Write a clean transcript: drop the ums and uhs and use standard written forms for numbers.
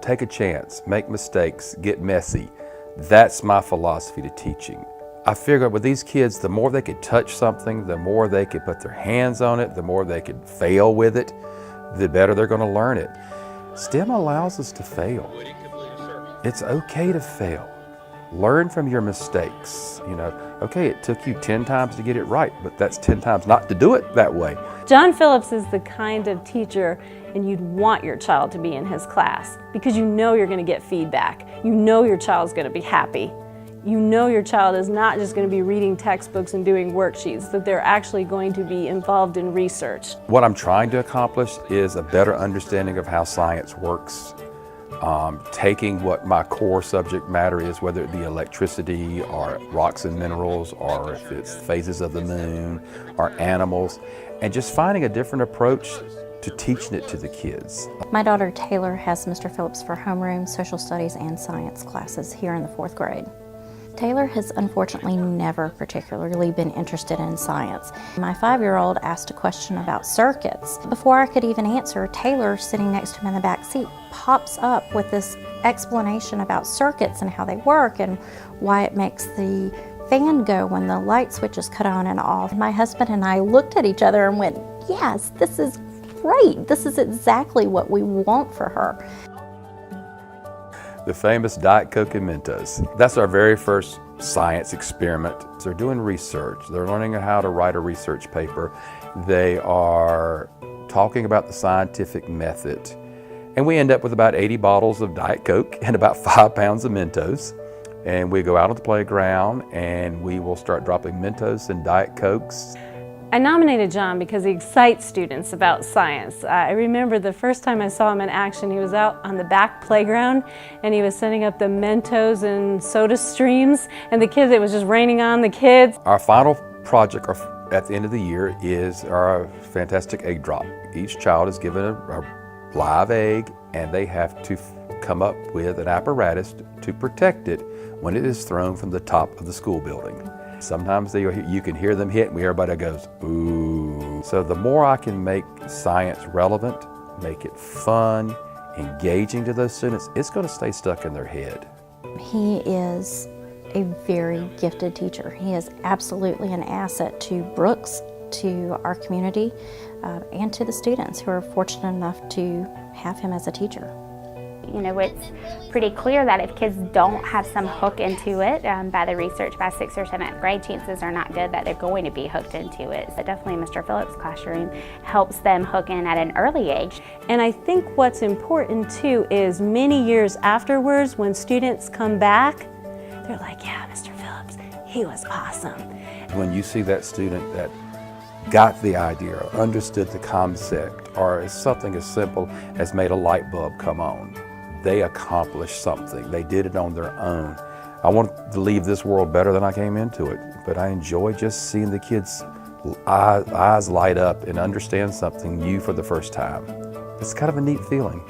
take a chance, make mistakes, get messy. That's my philosophy to teaching. I figured with these kids, the more they could touch something, the more they could put their hands on it, the more they could fail with it, the better they're going to learn it. STEM allows us to fail. It's okay to fail. Learn from your mistakes. Okay, it took you 10 times to get it right, but that's 10 times not to do it that way. John Phillips is the kind of teacher, and you'd want your child to be in his class because you know you're going to get feedback. You know your child's going to be happy. You know your child is not just going to be reading textbooks and doing worksheets, that they're actually going to be involved in research. What I'm trying to accomplish is a better understanding of how science works. Taking what my core subject matter is, whether it be electricity or rocks and minerals, or if it's phases of the moon or animals, and just finding a different approach to teaching it to the kids. My daughter Taylor has Mr. Phillips for homeroom, social studies, and science classes here in the 4th grade. Taylor has unfortunately never particularly been interested in science. My 5-year-old asked a question about circuits. Before I could even answer, Taylor, sitting next to him in the back seat, pops up with this explanation about circuits and how they work and why it makes the fan go when the light switch is cut on and off. My husband and I looked at each other and went, yes, this is great. This is exactly what we want for her. The famous Diet Coke and Mentos. That's our very first science experiment. So they're doing research. They're learning how to write a research paper. They are talking about the scientific method. And we end up with about 80 bottles of Diet Coke and about 5 pounds of Mentos. And we go out on the playground and we will start dropping Mentos and Diet Cokes. I nominated John because he excites students about science. I remember the first time I saw him in action, he was out on the back playground and he was setting up the Mentos and soda streams, and the kids, it was just raining on the kids. Our final project at the end of the year is our fantastic egg drop. Each child is given a live egg and they have to come up with an apparatus to protect it when it is thrown from the top of the school building. Sometimes you can hear them hit and everybody goes, ooh. So the more I can make science relevant, make it fun, engaging to those students, it's going to stay stuck in their head. He is a very gifted teacher. He is absolutely an asset to Brooks, to our community, and to the students who are fortunate enough to have him as a teacher. It's pretty clear that if kids don't have some hook into it, by the research, by 6th or 7th grade, chances are not good that they're going to be hooked into it. So definitely Mr. Phillips' classroom helps them hook in at an early age. And I think what's important too is many years afterwards, when students come back, they're like, yeah, Mr. Phillips, he was awesome. When you see that student that got the idea, or understood the concept, or something as simple as made a light bulb come on, they accomplished something. They did it on their own. I want to leave this world better than I came into it, but I enjoy just seeing the kids' eyes light up and understand something new for the first time. It's kind of a neat feeling.